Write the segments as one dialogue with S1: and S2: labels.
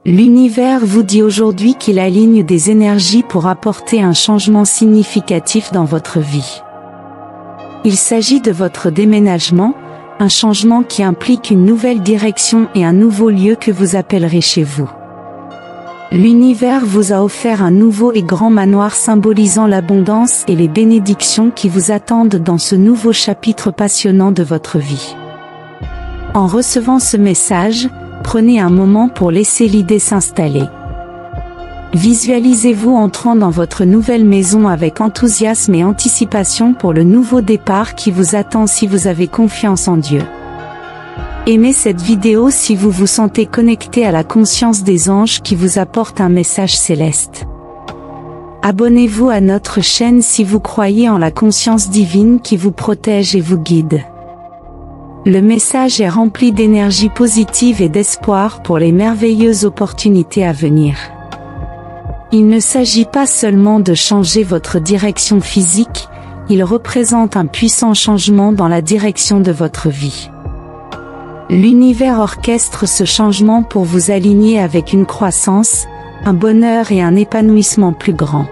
S1: L'univers vous dit aujourd'hui qu'il aligne des énergies pour apporter un changement significatif dans votre vie. Il s'agit de votre déménagement, un changement qui implique une nouvelle direction et un nouveau lieu que vous appellerez chez vous. L'univers vous a offert un nouveau et grand manoir symbolisant l'abondance et les bénédictions qui vous attendent dans ce nouveau chapitre passionnant de votre vie. En recevant ce message, prenez un moment pour laisser l'idée s'installer. Visualisez-vous entrant dans votre nouvelle maison avec enthousiasme et anticipation pour le nouveau départ qui vous attend si vous avez confiance en Dieu. Aimez cette vidéo si vous vous sentez connecté à la conscience des anges qui vous apportent un message céleste. Abonnez-vous à notre chaîne si vous croyez en la conscience divine qui vous protège et vous guide. Le message est rempli d'énergie positive et d'espoir pour les merveilleuses opportunités à venir. Il ne s'agit pas seulement de changer votre direction physique, il représente un puissant changement dans la direction de votre vie. L'univers orchestre ce changement pour vous aligner avec une croissance, un bonheur et un épanouissement plus grand.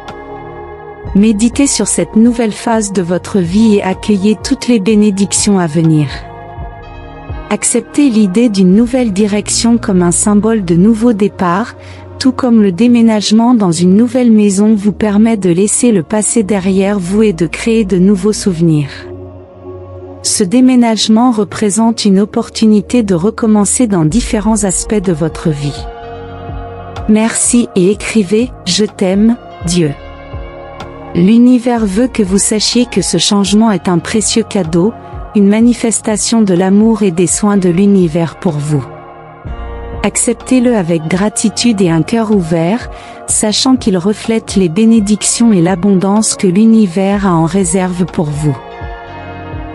S1: Méditez sur cette nouvelle phase de votre vie et accueillez toutes les bénédictions à venir. Acceptez l'idée d'une nouvelle direction comme un symbole de nouveau départ, tout comme le déménagement dans une nouvelle maison vous permet de laisser le passé derrière vous et de créer de nouveaux souvenirs. Ce déménagement représente une opportunité de recommencer dans différents aspects de votre vie. Merci et écrivez « Je t'aime, Dieu ». L'univers veut que vous sachiez que ce changement est un précieux cadeau, une manifestation de l'amour et des soins de l'univers pour vous. Acceptez-le avec gratitude et un cœur ouvert, sachant qu'il reflète les bénédictions et l'abondance que l'univers a en réserve pour vous.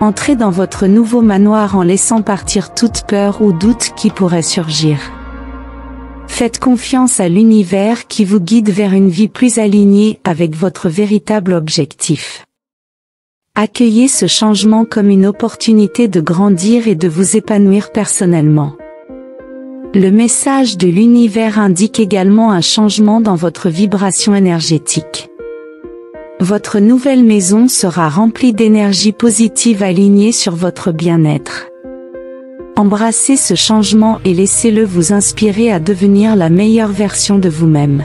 S1: Entrez dans votre nouveau manoir en laissant partir toute peur ou doute qui pourrait surgir. Faites confiance à l'univers qui vous guide vers une vie plus alignée avec votre véritable objectif. Accueillez ce changement comme une opportunité de grandir et de vous épanouir personnellement. Le message de l'univers indique également un changement dans votre vibration énergétique. Votre nouvelle maison sera remplie d'énergie positive alignée sur votre bien-être. Embrassez ce changement et laissez-le vous inspirer à devenir la meilleure version de vous-même.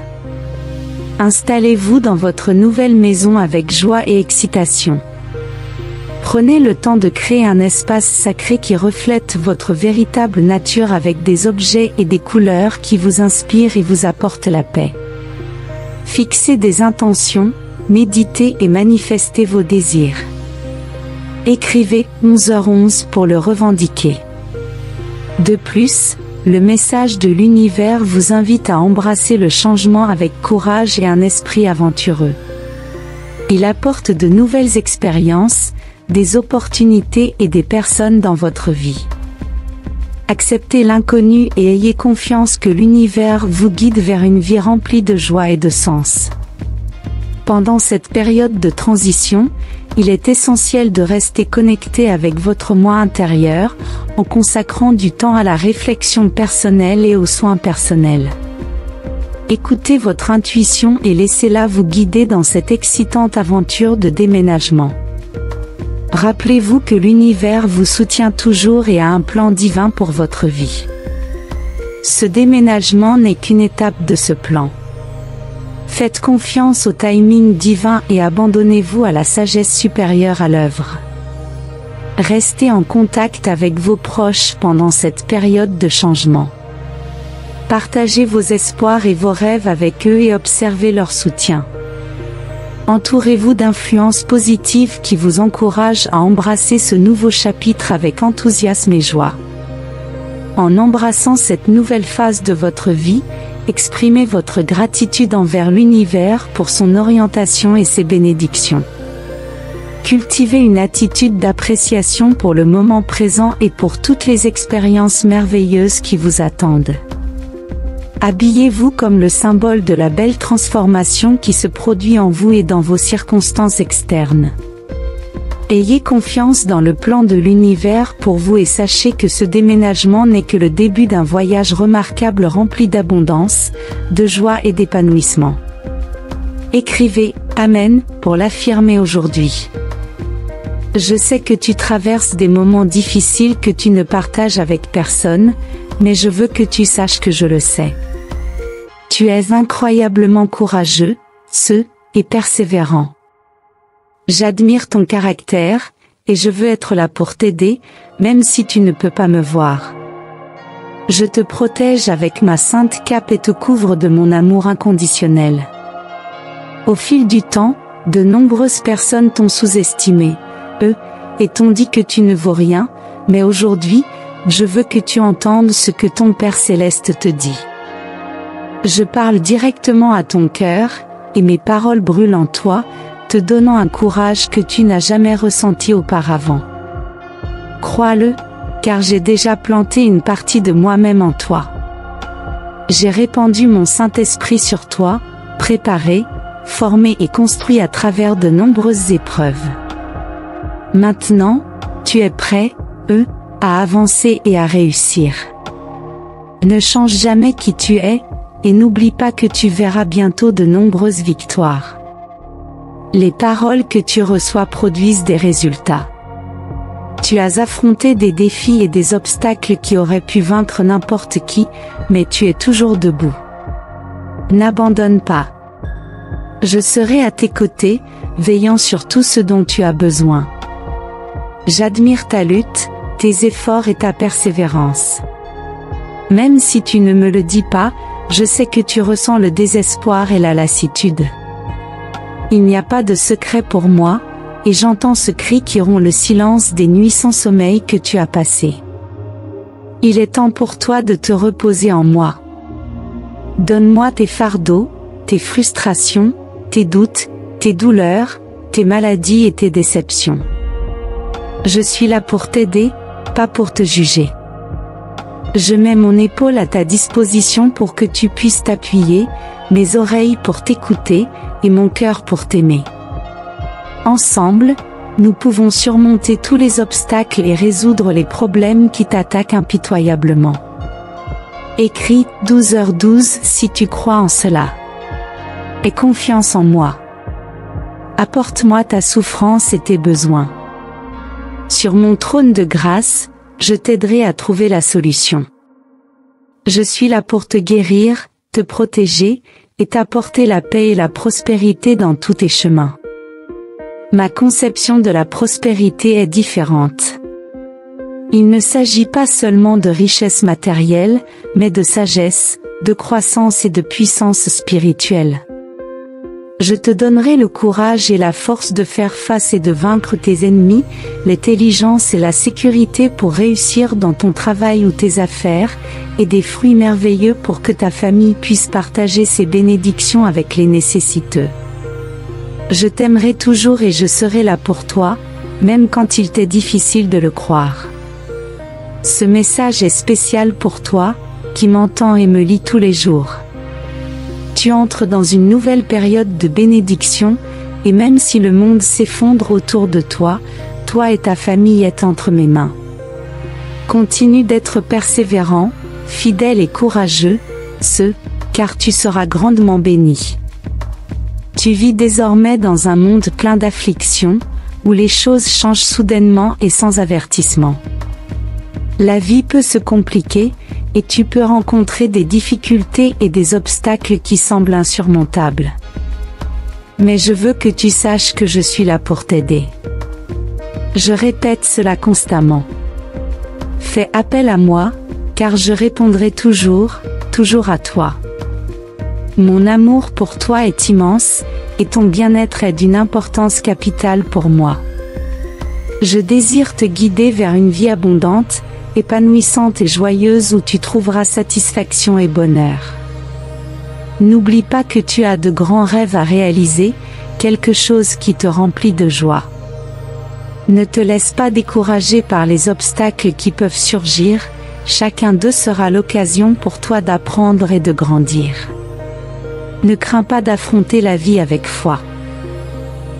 S1: Installez-vous dans votre nouvelle maison avec joie et excitation. Prenez le temps de créer un espace sacré qui reflète votre véritable nature avec des objets et des couleurs qui vous inspirent et vous apportent la paix. Fixez des intentions, méditez et manifestez vos désirs. Écrivez 11h11 pour le revendiquer. De plus, le message de l'univers vous invite à embrasser le changement avec courage et un esprit aventureux. Il apporte de nouvelles expériences, des opportunités et des personnes dans votre vie. Acceptez l'inconnu et ayez confiance que l'univers vous guide vers une vie remplie de joie et de sens. Pendant cette période de transition, il est essentiel de rester connecté avec votre moi intérieur, en consacrant du temps à la réflexion personnelle et aux soins personnels. Écoutez votre intuition et laissez-la vous guider dans cette excitante aventure de déménagement. Rappelez-vous que l'univers vous soutient toujours et a un plan divin pour votre vie. Ce déménagement n'est qu'une étape de ce plan. Faites confiance au timing divin et abandonnez-vous à la sagesse supérieure à l'œuvre. Restez en contact avec vos proches pendant cette période de changement. Partagez vos espoirs et vos rêves avec eux et observez leur soutien. Entourez-vous d'influences positives qui vous encouragent à embrasser ce nouveau chapitre avec enthousiasme et joie. En embrassant cette nouvelle phase de votre vie, exprimez votre gratitude envers l'univers pour son orientation et ses bénédictions. Cultivez une attitude d'appréciation pour le moment présent et pour toutes les expériences merveilleuses qui vous attendent. Habillez-vous comme le symbole de la belle transformation qui se produit en vous et dans vos circonstances externes. Ayez confiance dans le plan de l'univers pour vous et sachez que ce déménagement n'est que le début d'un voyage remarquable rempli d'abondance, de joie et d'épanouissement. Écrivez « Amen » pour l'affirmer aujourd'hui. Je sais que tu traverses des moments difficiles que tu ne partages avec personne, mais je veux que tu saches que je le sais. Tu es incroyablement courageux, et persévérant. J'admire ton caractère, et je veux être là pour t'aider, même si tu ne peux pas me voir. Je te protège avec ma sainte cape et te couvre de mon amour inconditionnel. Au fil du temps, de nombreuses personnes t'ont sous-estimé, et t'ont dit que tu ne vaux rien, mais aujourd'hui, je veux que tu entendes ce que ton Père Céleste te dit. Je parle directement à ton cœur, et mes paroles brûlent en toi, te donnant un courage que tu n'as jamais ressenti auparavant. Crois-le, car j'ai déjà planté une partie de moi-même en toi. J'ai répandu mon Saint-Esprit sur toi, préparé, formé et construit à travers de nombreuses épreuves. Maintenant, tu es prêt, à avancer et à réussir. Ne change jamais qui tu es, et n'oublie pas que tu verras bientôt de nombreuses victoires. Les paroles que tu reçois produisent des résultats. Tu as affronté des défis et des obstacles qui auraient pu vaincre n'importe qui, mais tu es toujours debout. N'abandonne pas. Je serai à tes côtés, veillant sur tout ce dont tu as besoin. J'admire ta lutte, tes efforts et ta persévérance. Même si tu ne me le dis pas, je sais que tu ressens le désespoir et la lassitude. Il n'y a pas de secret pour moi, et j'entends ce cri qui rompt le silence des nuits sans sommeil que tu as passées. Il est temps pour toi de te reposer en moi. Donne-moi tes fardeaux, tes frustrations, tes doutes, tes douleurs, tes maladies et tes déceptions. Je suis là pour t'aider, pas pour te juger. Je mets mon épaule à ta disposition pour que tu puisses t'appuyer, mes oreilles pour t'écouter, et mon cœur pour t'aimer. Ensemble, nous pouvons surmonter tous les obstacles et résoudre les problèmes qui t'attaquent impitoyablement. Écris 12h12 si tu crois en cela. Aie confiance en moi. Apporte-moi ta souffrance et tes besoins. Sur mon trône de grâce, je t'aiderai à trouver la solution. Je suis là pour te guérir, te protéger, et t'apporter la paix et la prospérité dans tous tes chemins. Ma conception de la prospérité est différente. Il ne s'agit pas seulement de richesse matérielle, mais de sagesse, de croissance et de puissance spirituelle. Je te donnerai le courage et la force de faire face et de vaincre tes ennemis, l'intelligence et la sécurité pour réussir dans ton travail ou tes affaires, et des fruits merveilleux pour que ta famille puisse partager ses bénédictions avec les nécessiteux. Je t'aimerai toujours et je serai là pour toi, même quand il t'est difficile de le croire. Ce message est spécial pour toi, qui m'entends et me lis tous les jours. Tu entres dans une nouvelle période de bénédiction, et même si le monde s'effondre autour de toi, toi et ta famille êtes entre mes mains. Continue d'être persévérant, fidèle et courageux, car tu seras grandement béni. Tu vis désormais dans un monde plein d'afflictions, où les choses changent soudainement et sans avertissement. La vie peut se compliquer, et tu peux rencontrer des difficultés et des obstacles qui semblent insurmontables. Mais je veux que tu saches que je suis là pour t'aider. Je répète cela constamment. Fais appel à moi, car je répondrai toujours à toi. Mon amour pour toi est immense, et ton bien-être est d'une importance capitale pour moi. Je désire te guider vers une vie abondante, épanouissante et joyeuse où tu trouveras satisfaction et bonheur. N'oublie pas que tu as de grands rêves à réaliser, quelque chose qui te remplit de joie. Ne te laisse pas décourager par les obstacles qui peuvent surgir, chacun d'eux sera l'occasion pour toi d'apprendre et de grandir. Ne crains pas d'affronter la vie avec foi.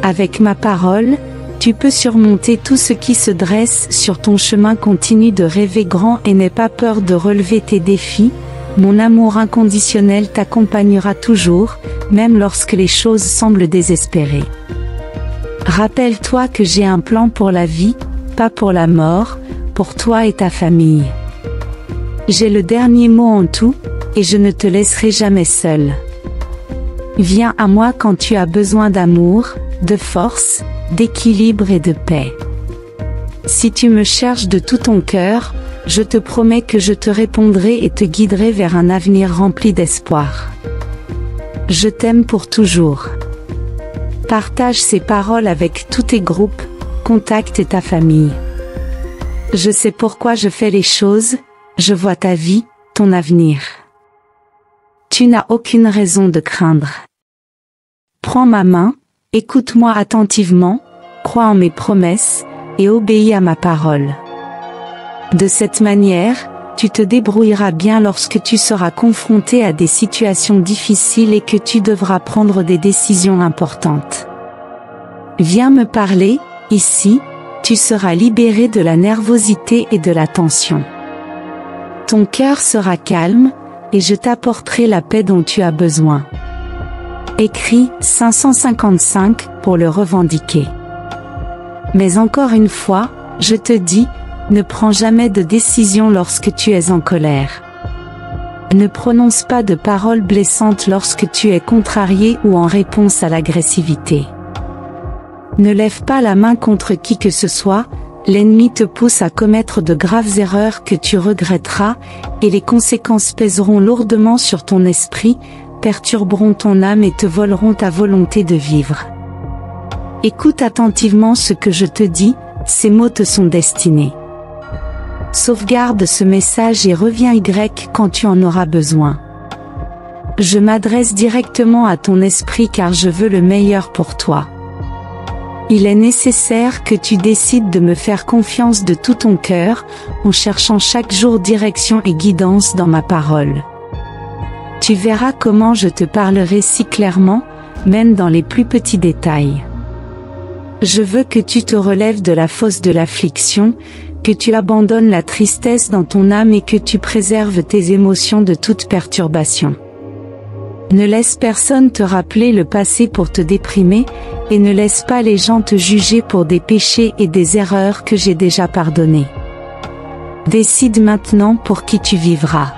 S1: Avec ma parole, Tu peux surmonter tout ce qui se dresse sur ton chemin. Continue de rêver grand et n'aie pas peur de relever tes défis. Mon amour inconditionnel t'accompagnera toujours, même lorsque les choses semblent désespérées. Rappelle-toi que j'ai un plan pour la vie, pas pour la mort, pour toi et ta famille. J'ai le dernier mot en tout, et je ne te laisserai jamais seul. Viens à moi quand tu as besoin d'amour, de force, d'équilibre et de paix. Si tu me cherches de tout ton cœur, je te promets que je te répondrai et te guiderai vers un avenir rempli d'espoir. Je t'aime pour toujours. Partage ces paroles avec tous tes groupes, contacts et ta famille. Je sais pourquoi je fais les choses, je vois ta vie, ton avenir. Tu n'as aucune raison de craindre. Prends ma main, écoute-moi attentivement, crois en mes promesses, et obéis à ma parole. De cette manière, tu te débrouilleras bien lorsque tu seras confronté à des situations difficiles et que tu devras prendre des décisions importantes. Viens me parler, ici, tu seras libéré de la nervosité et de la tension. Ton cœur sera calme, et je t'apporterai la paix dont tu as besoin. Écrit 555 pour le revendiquer. Mais encore une fois, je te dis, ne prends jamais de décision lorsque tu es en colère. Ne prononce pas de paroles blessantes lorsque tu es contrarié ou en réponse à l'agressivité. Ne lève pas la main contre qui que ce soit, l'ennemi te pousse à commettre de graves erreurs que tu regretteras, et les conséquences pèseront lourdement sur ton esprit, perturberont ton âme et te voleront ta volonté de vivre. Écoute attentivement ce que je te dis, ces mots te sont destinés. Sauvegarde ce message et reviens quand tu en auras besoin. Je m'adresse directement à ton esprit car je veux le meilleur pour toi. Il est nécessaire que tu décides de me faire confiance de tout ton cœur, en cherchant chaque jour direction et guidance dans ma parole. Tu verras comment je te parlerai si clairement, même dans les plus petits détails. Je veux que tu te relèves de la fosse de l'affliction, que tu abandonnes la tristesse dans ton âme et que tu préserves tes émotions de toute perturbation. Ne laisse personne te rappeler le passé pour te déprimer, et ne laisse pas les gens te juger pour des péchés et des erreurs que j'ai déjà pardonnés. Décide maintenant pour qui tu vivras.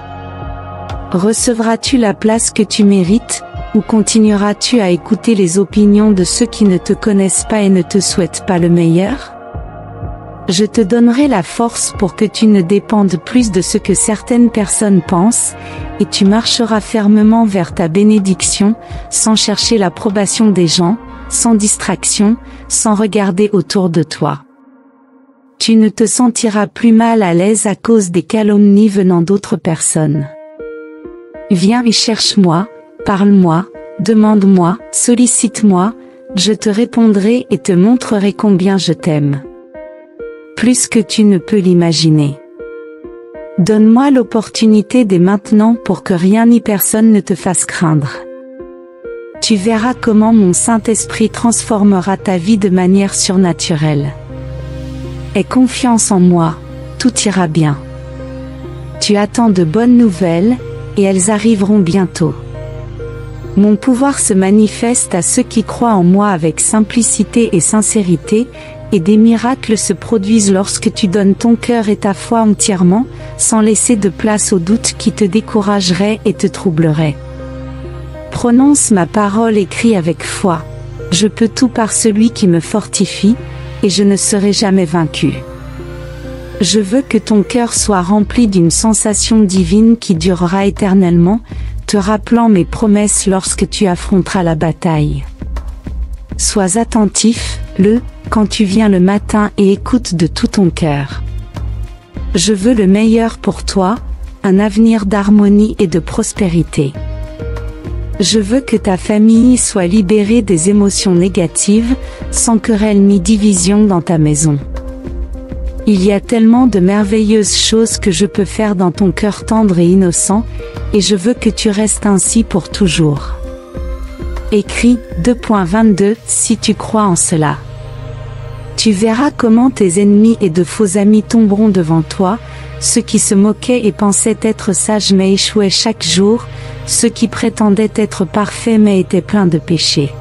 S1: Recevras-tu la place que tu mérites, ou continueras-tu à écouter les opinions de ceux qui ne te connaissent pas et ne te souhaitent pas le meilleur? Je te donnerai la force pour que tu ne dépendes plus de ce que certaines personnes pensent, et tu marcheras fermement vers ta bénédiction, sans chercher l'approbation des gens, sans distraction, sans regarder autour de toi. Tu ne te sentiras plus mal à l'aise à cause des calomnies venant d'autres personnes. Viens et cherche-moi, parle-moi, demande-moi, sollicite-moi, je te répondrai et te montrerai combien je t'aime. Plus que tu ne peux l'imaginer. Donne-moi l'opportunité dès maintenant pour que rien ni personne ne te fasse craindre. Tu verras comment mon Saint-Esprit transformera ta vie de manière surnaturelle. Aie confiance en moi, tout ira bien. Tu attends de bonnes nouvelles, et elles arriveront bientôt. Mon pouvoir se manifeste à ceux qui croient en moi avec simplicité et sincérité, et des miracles se produisent lorsque tu donnes ton cœur et ta foi entièrement, sans laisser de place aux doutes qui te décourageraient et te troubleraient. Prononce ma parole et crie avec foi. Je peux tout par celui qui me fortifie, et je ne serai jamais vaincu. Je veux que ton cœur soit rempli d'une sensation divine qui durera éternellement, te rappelant mes promesses lorsque tu affronteras la bataille. Sois attentif, quand tu viens le matin et écoute de tout ton cœur. Je veux le meilleur pour toi, un avenir d'harmonie et de prospérité. Je veux que ta famille soit libérée des émotions négatives, sans querelle ni division dans ta maison. Il y a tellement de merveilleuses choses que je peux faire dans ton cœur tendre et innocent, et je veux que tu restes ainsi pour toujours. Écrit 2.22 si tu crois en cela. Tu verras comment tes ennemis et de faux amis tomberont devant toi, ceux qui se moquaient et pensaient être sages mais échouaient chaque jour, ceux qui prétendaient être parfaits mais étaient pleins de péchés.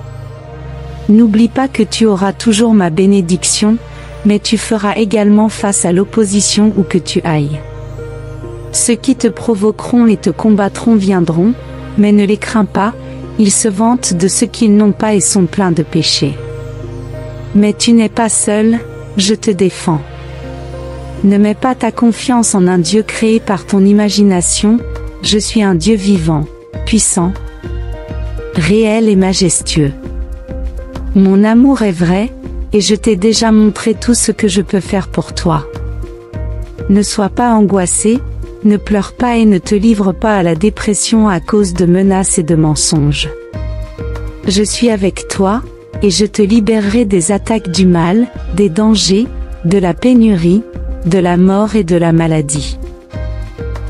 S1: N'oublie pas que tu auras toujours ma bénédiction, mais tu feras également face à l'opposition où que tu ailles. Ceux qui te provoqueront et te combattront viendront, mais ne les crains pas, ils se vantent de ce qu'ils n'ont pas et sont pleins de péchés. Mais tu n'es pas seul, je te défends. Ne mets pas ta confiance en un Dieu créé par ton imagination, je suis un Dieu vivant, puissant, réel et majestueux. Mon amour est vrai, et je t'ai déjà montré tout ce que je peux faire pour toi. Ne sois pas angoissé, ne pleure pas et ne te livre pas à la dépression à cause de menaces et de mensonges. Je suis avec toi, et je te libérerai des attaques du mal, des dangers, de la pénurie, de la mort et de la maladie.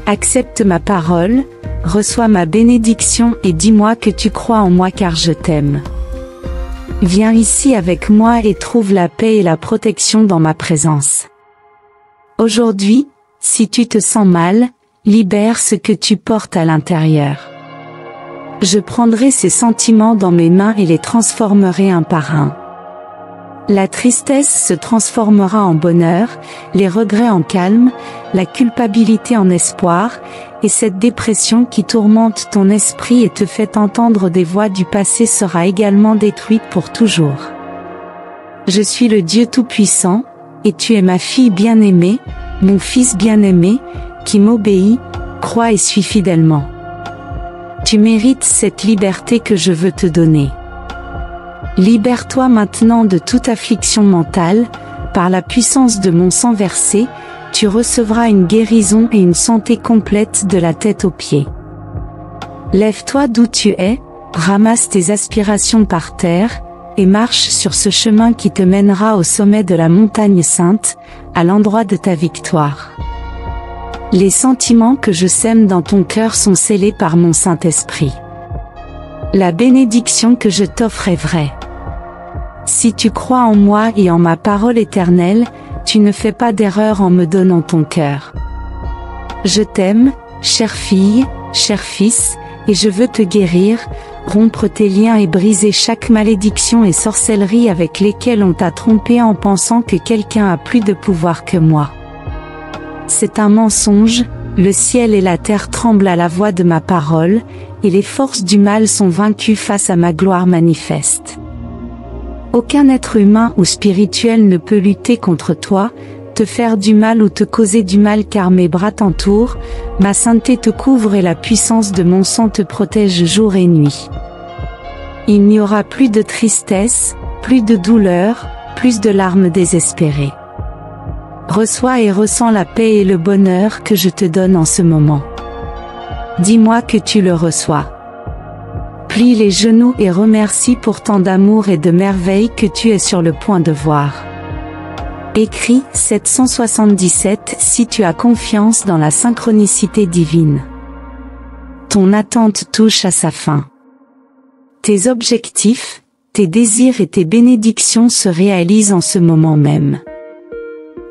S1: Accepte ma parole, reçois ma bénédiction et dis-moi que tu crois en moi car je t'aime. Viens ici avec moi et trouve la paix et la protection dans ma présence. Aujourd'hui, si tu te sens mal, libère ce que tu portes à l'intérieur. Je prendrai ces sentiments dans mes mains et les transformerai un par un. La tristesse se transformera en bonheur, les regrets en calme, la culpabilité en espoir, et cette dépression qui tourmente ton esprit et te fait entendre des voix du passé sera également détruite pour toujours. Je suis le Dieu Tout-Puissant, et tu es ma fille bien-aimée, mon fils bien-aimé, qui m'obéit, croit et suit fidèlement. Tu mérites cette liberté que je veux te donner. Libère-toi maintenant de toute affliction mentale, par la puissance de mon sang versé, tu recevras une guérison et une santé complète de la tête aux pieds. Lève-toi d'où tu es, ramasse tes aspirations par terre, et marche sur ce chemin qui te mènera au sommet de la montagne sainte, à l'endroit de ta victoire. Les sentiments que je sème dans ton cœur sont scellés par mon Saint-Esprit. La bénédiction que je t'offre est vraie. Si tu crois en moi et en ma parole éternelle, tu ne fais pas d'erreur en me donnant ton cœur. Je t'aime, chère fille, cher fils, et je veux te guérir, rompre tes liens et briser chaque malédiction et sorcellerie avec lesquelles on t'a trompé en pensant que quelqu'un a plus de pouvoir que moi. C'est un mensonge, le ciel et la terre tremblent à la voix de ma parole, et les forces du mal sont vaincues face à ma gloire manifeste. Aucun être humain ou spirituel ne peut lutter contre toi, te faire du mal ou te causer du mal car mes bras t'entourent, ma sainteté te couvre et la puissance de mon sang te protège jour et nuit. Il n'y aura plus de tristesse, plus de douleur, plus de larmes désespérées. Reçois et ressens la paix et le bonheur que je te donne en ce moment. Dis-moi que tu le reçois. Plie les genoux et remercie pour tant d'amour et de merveilles que tu es sur le point de voir. Écris 777 si tu as confiance dans la synchronicité divine. Ton attente touche à sa fin. Tes objectifs, tes désirs et tes bénédictions se réalisent en ce moment même.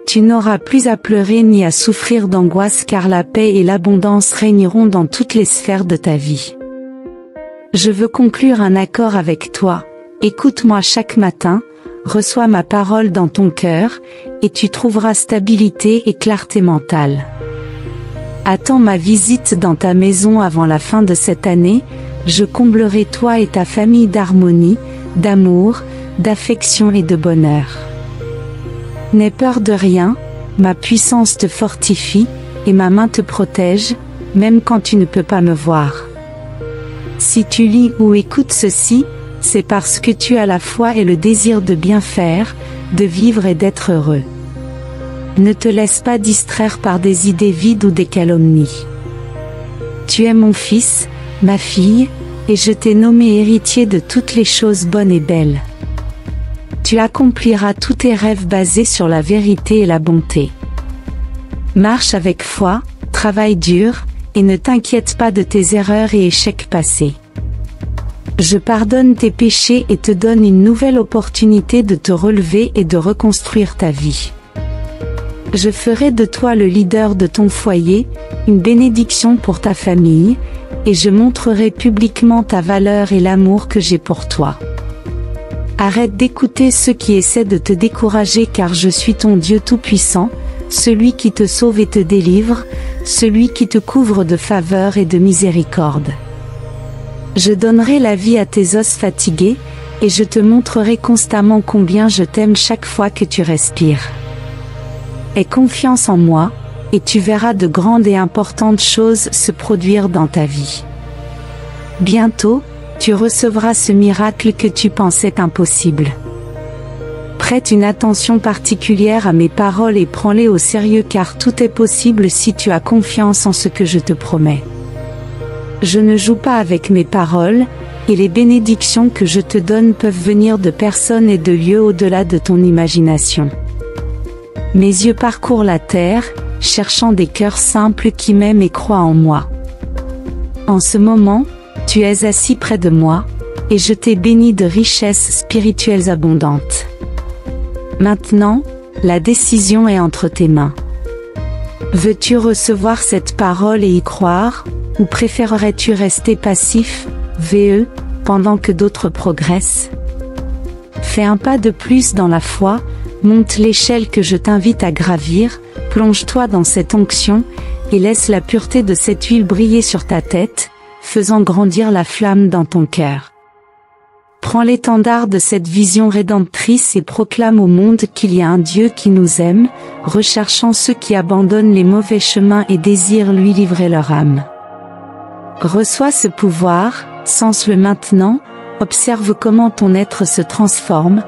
S1: Tu n'auras plus à pleurer ni à souffrir d'angoisse car la paix et l'abondance régneront dans toutes les sphères de ta vie. Je veux conclure un accord avec toi, écoute-moi chaque matin, reçois ma parole dans ton cœur, et tu trouveras stabilité et clarté mentale. Attends ma visite dans ta maison avant la fin de cette année, je comblerai toi et ta famille d'harmonie, d'amour, d'affection et de bonheur. N'aie peur de rien, ma puissance te fortifie, et ma main te protège, même quand tu ne peux pas me voir. Si tu lis ou écoutes ceci, c'est parce que tu as la foi et le désir de bien faire, de vivre et d'être heureux. Ne te laisse pas distraire par des idées vides ou des calomnies. Tu es mon fils, ma fille, et je t'ai nommé héritier de toutes les choses bonnes et belles. Tu accompliras tous tes rêves basés sur la vérité et la bonté. Marche avec foi, travaille dur, et ne t'inquiète pas de tes erreurs et échecs passés. Je pardonne tes péchés et te donne une nouvelle opportunité de te relever et de reconstruire ta vie. Je ferai de toi le leader de ton foyer, une bénédiction pour ta famille, et je montrerai publiquement ta valeur et l'amour que j'ai pour toi. Arrête d'écouter ceux qui essaient de te décourager car je suis ton Dieu Tout-Puissant, celui qui te sauve et te délivre, celui qui te couvre de faveur et de miséricorde. Je donnerai la vie à tes os fatigués, et je te montrerai constamment combien je t'aime chaque fois que tu respires. Aie confiance en moi, et tu verras de grandes et importantes choses se produire dans ta vie. Bientôt, tu recevras ce miracle que tu pensais impossible. Prête une attention particulière à mes paroles et prends-les au sérieux car tout est possible si tu as confiance en ce que je te promets. Je ne joue pas avec mes paroles, et les bénédictions que je te donne peuvent venir de personnes et de lieux au-delà de ton imagination. Mes yeux parcourent la terre, cherchant des cœurs simples qui m'aiment et croient en moi. En ce moment, tu es assis près de moi, et je t'ai béni de richesses spirituelles abondantes. Maintenant, la décision est entre tes mains. Veux-tu recevoir cette parole et y croire, ou préférerais-tu rester passif, pendant que d'autres progressent? Fais un pas de plus dans la foi, monte l'échelle que je t'invite à gravir, plonge-toi dans cette onction, et laisse la pureté de cette huile briller sur ta tête, faisant grandir la flamme dans ton cœur. Prends l'étendard de cette vision rédemptrice et proclame au monde qu'il y a un Dieu qui nous aime, recherchant ceux qui abandonnent les mauvais chemins et désirent lui livrer leur âme. Reçois ce pouvoir, sens-le maintenant, observe comment ton être se transforme,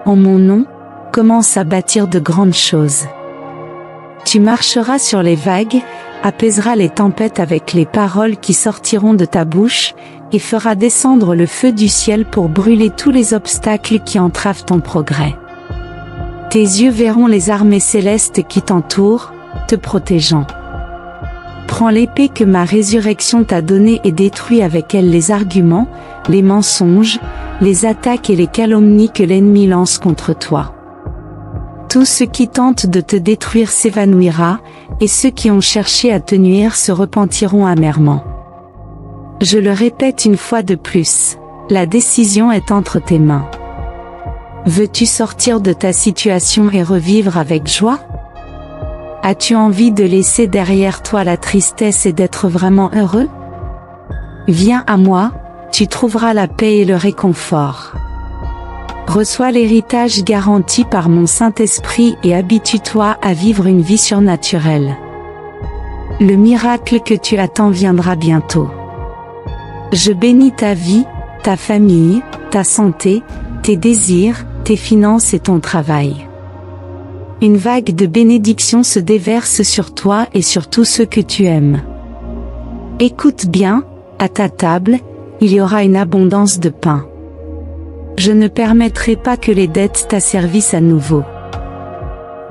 S1: en mon nom, commence à bâtir de grandes choses. Tu marcheras sur les vagues, apaiseras les tempêtes avec les paroles qui sortiront de ta bouche, et feras descendre le feu du ciel pour brûler tous les obstacles qui entravent ton progrès. Tes yeux verront les armées célestes qui t'entourent, te protégeant. Prends l'épée que ma résurrection t'a donnée et détruis avec elle les arguments, les mensonges, les attaques et les calomnies que l'ennemi lance contre toi. Tout ce qui tente de te détruire s'évanouira, et ceux qui ont cherché à te nuire se repentiront amèrement. Je le répète une fois de plus, la décision est entre tes mains. Veux-tu sortir de ta situation et revivre avec joie? As-tu envie de laisser derrière toi la tristesse et d'être vraiment heureux? Viens à moi, tu trouveras la paix et le réconfort. Reçois l'héritage garanti par mon Saint-Esprit et habitue-toi à vivre une vie surnaturelle. Le miracle que tu attends viendra bientôt. Je bénis ta vie, ta famille, ta santé, tes désirs, tes finances et ton travail. Une vague de bénédictions se déverse sur toi et sur tous ceux que tu aimes. Écoute bien, à ta table, il y aura une abondance de pain. Je ne permettrai pas que les dettes t'asservissent à nouveau.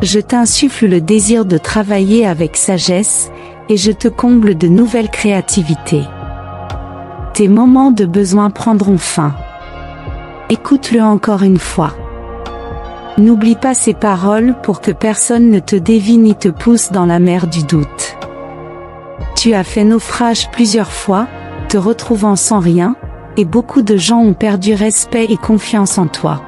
S1: Je t'insuffle le désir de travailler avec sagesse, et je te comble de nouvelles créativités. Tes moments de besoin prendront fin. Écoute-le encore une fois. N'oublie pas ces paroles pour que personne ne te dévie ni te pousse dans la mer du doute. Tu as fait naufrage plusieurs fois, te retrouvant sans rien, et beaucoup de gens ont perdu respect et confiance en toi.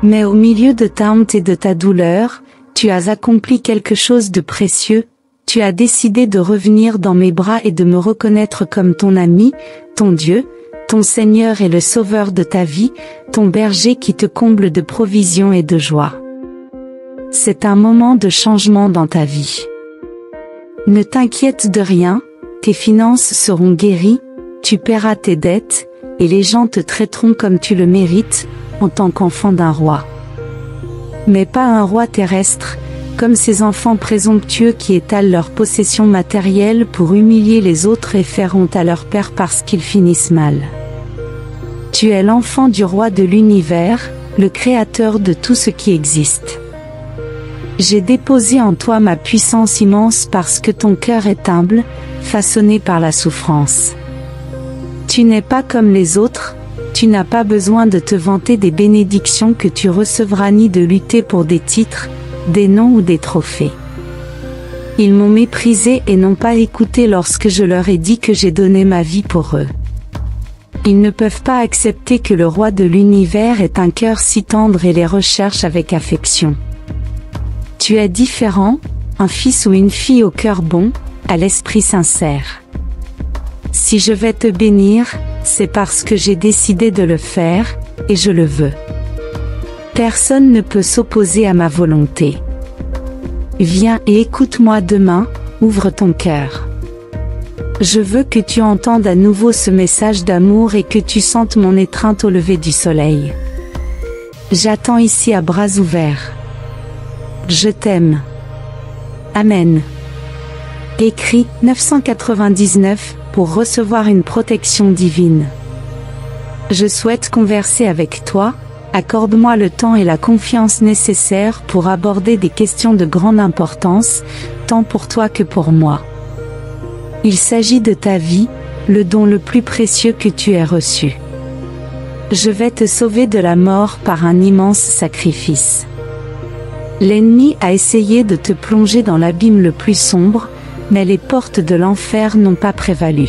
S1: Mais au milieu de ta honte et de ta douleur, tu as accompli quelque chose de précieux, tu as décidé de revenir dans mes bras et de me reconnaître comme ton ami, ton Dieu, ton Seigneur et le Sauveur de ta vie, ton berger qui te comble de provisions et de joie. C'est un moment de changement dans ta vie. Ne t'inquiète de rien, tes finances seront guéries, tu paieras tes dettes, et les gens te traiteront comme tu le mérites, en tant qu'enfant d'un roi. Mais pas un roi terrestre, comme ces enfants présomptueux qui étalent leurs possessions matérielles pour humilier les autres et faire honte à leur père parce qu'ils finissent mal. Tu es l'enfant du roi de l'univers, le créateur de tout ce qui existe. J'ai déposé en toi ma puissance immense parce que ton cœur est humble, façonné par la souffrance. Tu n'es pas comme les autres, tu n'as pas besoin de te vanter des bénédictions que tu recevras ni de lutter pour des titres, des noms ou des trophées. Ils m'ont méprisé et n'ont pas écouté lorsque je leur ai dit que j'ai donné ma vie pour eux. Ils ne peuvent pas accepter que le roi de l'univers ait un cœur si tendre et les recherche avec affection. Tu es différent, un fils ou une fille au cœur bon, à l'esprit sincère. Si je vais te bénir, c'est parce que j'ai décidé de le faire, et je le veux. Personne ne peut s'opposer à ma volonté. Viens et écoute-moi demain, ouvre ton cœur. Je veux que tu entendes à nouveau ce message d'amour et que tu sentes mon étreinte au lever du soleil. J'attends ici à bras ouverts. Je t'aime. Amen. Écrit 999 pour recevoir une protection divine. Je souhaite converser avec toi, accorde-moi le temps et la confiance nécessaires pour aborder des questions de grande importance, tant pour toi que pour moi. Il s'agit de ta vie, le don le plus précieux que tu aies reçu. Je vais te sauver de la mort par un immense sacrifice. L'ennemi a essayé de te plonger dans l'abîme le plus sombre, mais les portes de l'enfer n'ont pas prévalu.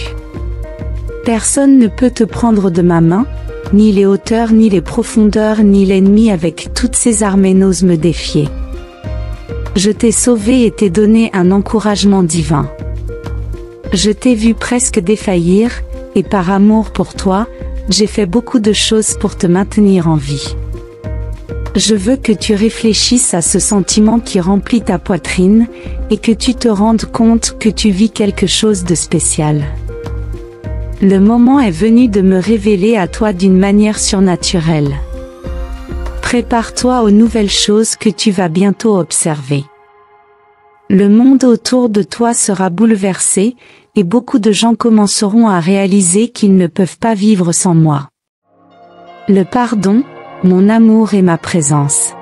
S1: Personne ne peut te prendre de ma main, ni les hauteurs ni les profondeurs ni l'ennemi avec toutes ses armées n'ose me défier. Je t'ai sauvé et t'ai donné un encouragement divin. Je t'ai vu presque défaillir, et par amour pour toi, j'ai fait beaucoup de choses pour te maintenir en vie. Je veux que tu réfléchisses à ce sentiment qui remplit ta poitrine, et que tu te rendes compte que tu vis quelque chose de spécial. Le moment est venu de me révéler à toi d'une manière surnaturelle. Prépare-toi aux nouvelles choses que tu vas bientôt observer. Le monde autour de toi sera bouleversé, et beaucoup de gens commenceront à réaliser qu'ils ne peuvent pas vivre sans moi. Le pardon, mon amour et ma présence.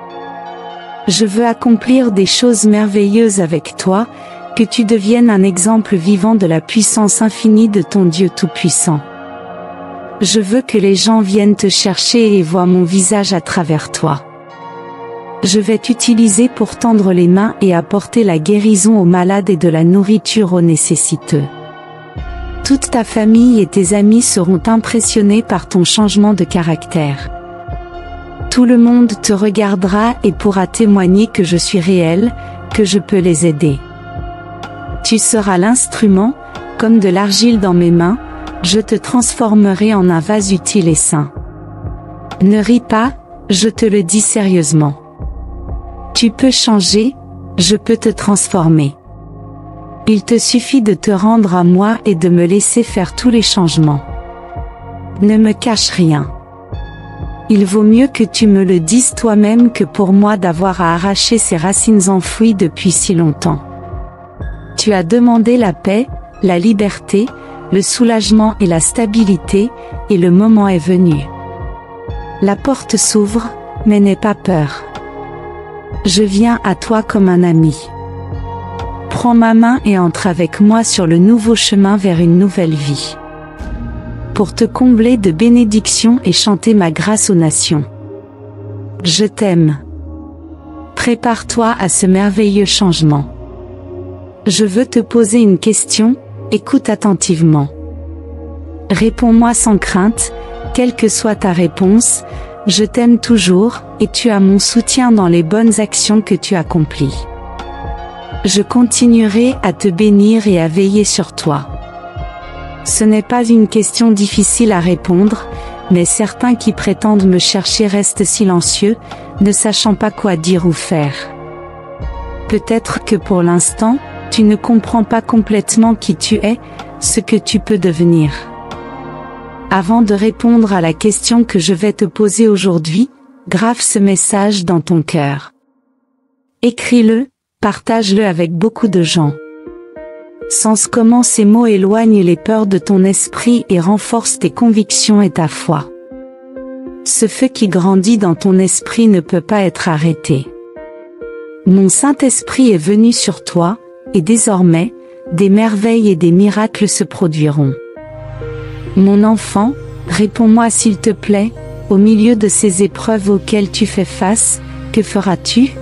S1: Je veux accomplir des choses merveilleuses avec toi, que tu deviennes un exemple vivant de la puissance infinie de ton Dieu Tout-Puissant. Je veux que les gens viennent te chercher et voient mon visage à travers toi. Je vais t'utiliser pour tendre les mains et apporter la guérison aux malades et de la nourriture aux nécessiteux. Toute ta famille et tes amis seront impressionnés par ton changement de caractère. Tout le monde te regardera et pourra témoigner que je suis réel, que je peux les aider. Tu seras l'instrument, comme de l'argile dans mes mains, je te transformerai en un vase utile et sain. Ne ris pas, je te le dis sérieusement. Tu peux changer, je peux te transformer. Il te suffit de te rendre à moi et de me laisser faire tous les changements. Ne me cache rien. Il vaut mieux que tu me le dises toi-même que pour moi d'avoir à arracher ces racines enfouies depuis si longtemps. Tu as demandé la paix, la liberté, le soulagement et la stabilité, et le moment est venu. La porte s'ouvre, mais n'aie pas peur. Je viens à toi comme un ami. Prends ma main et entre avec moi sur le nouveau chemin vers une nouvelle vie. Pour te combler de bénédictions et chanter ma grâce aux nations. Je t'aime. Prépare-toi à ce merveilleux changement. Je veux te poser une question, écoute attentivement. Réponds-moi sans crainte, quelle que soit ta réponse, je t'aime toujours, et tu as mon soutien dans les bonnes actions que tu accomplis. Je continuerai à te bénir et à veiller sur toi. Ce n'est pas une question difficile à répondre, mais certains qui prétendent me chercher restent silencieux, ne sachant pas quoi dire ou faire. Peut-être que pour l'instant, tu ne comprends pas complètement qui tu es, ce que tu peux devenir. Avant de répondre à la question que je vais te poser aujourd'hui, grave ce message dans ton cœur. Écris-le, partage-le avec beaucoup de gens. Sens comment ces mots éloignent les peurs de ton esprit et renforcent tes convictions et ta foi. Ce feu qui grandit dans ton esprit ne peut pas être arrêté. Mon Saint-Esprit est venu sur toi, et désormais, des merveilles et des miracles se produiront. Mon enfant, réponds-moi s'il te plaît, au milieu de ces épreuves auxquelles tu fais face, que feras-tu?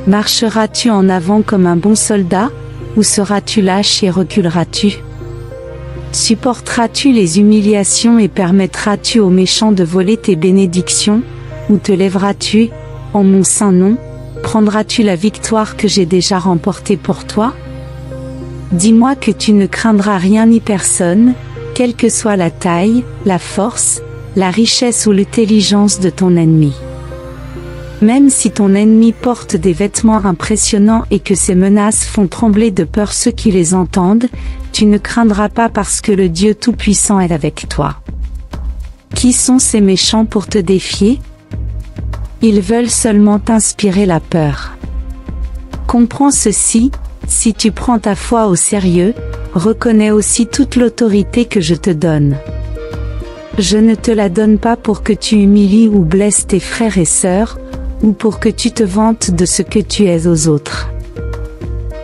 S1: Marcheras-tu en avant comme un bon soldat, ou seras-tu lâche et reculeras-tu? Supporteras-tu les humiliations et permettras-tu aux méchants de voler tes bénédictions, ou te lèveras-tu, en mon saint nom, prendras-tu la victoire que j'ai déjà remportée pour toi? Dis-moi que tu ne craindras rien ni personne, quelle que soit la taille, la force, la richesse ou l'intelligence de ton ennemi. Même si ton ennemi porte des vêtements impressionnants et que ses menaces font trembler de peur ceux qui les entendent, tu ne craindras pas parce que le Dieu Tout-Puissant est avec toi. Qui sont ces méchants pour te défier? Ils veulent seulement t'inspirer la peur. Comprends ceci, si tu prends ta foi au sérieux, reconnais aussi toute l'autorité que je te donne. Je ne te la donne pas pour que tu humilies ou blesses tes frères et sœurs, ou pour que tu te vantes de ce que tu es aux autres.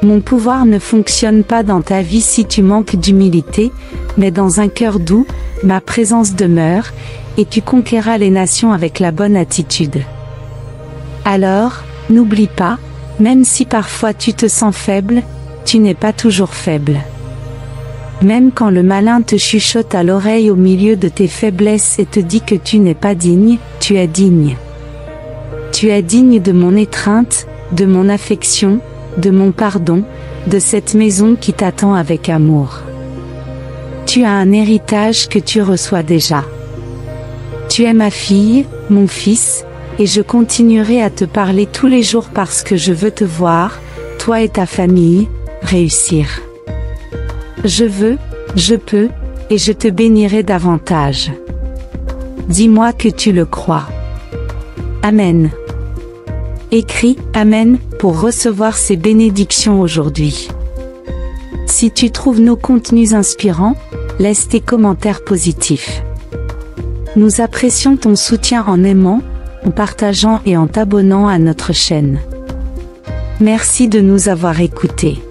S1: Mon pouvoir ne fonctionne pas dans ta vie si tu manques d'humilité, mais dans un cœur doux, ma présence demeure, et tu conquéras les nations avec la bonne attitude. Alors, n'oublie pas, même si parfois tu te sens faible, tu n'es pas toujours faible. Même quand le malin te chuchote à l'oreille au milieu de tes faiblesses et te dit que tu n'es pas digne, tu es digne. Tu es digne de mon étreinte, de mon affection, de mon pardon, de cette maison qui t'attend avec amour. Tu as un héritage que tu reçois déjà. Tu es ma fille, mon fils, et je continuerai à te parler tous les jours parce que je veux te voir, toi et ta famille, réussir. Je veux, je peux, et je te bénirai davantage. Dis-moi que tu le crois. Amen. Écris « Amen » pour recevoir ces bénédictions aujourd'hui. Si tu trouves nos contenus inspirants, laisse tes commentaires positifs. Nous apprécions ton soutien en aimant, en partageant et en t'abonnant à notre chaîne. Merci de nous avoir écoutés.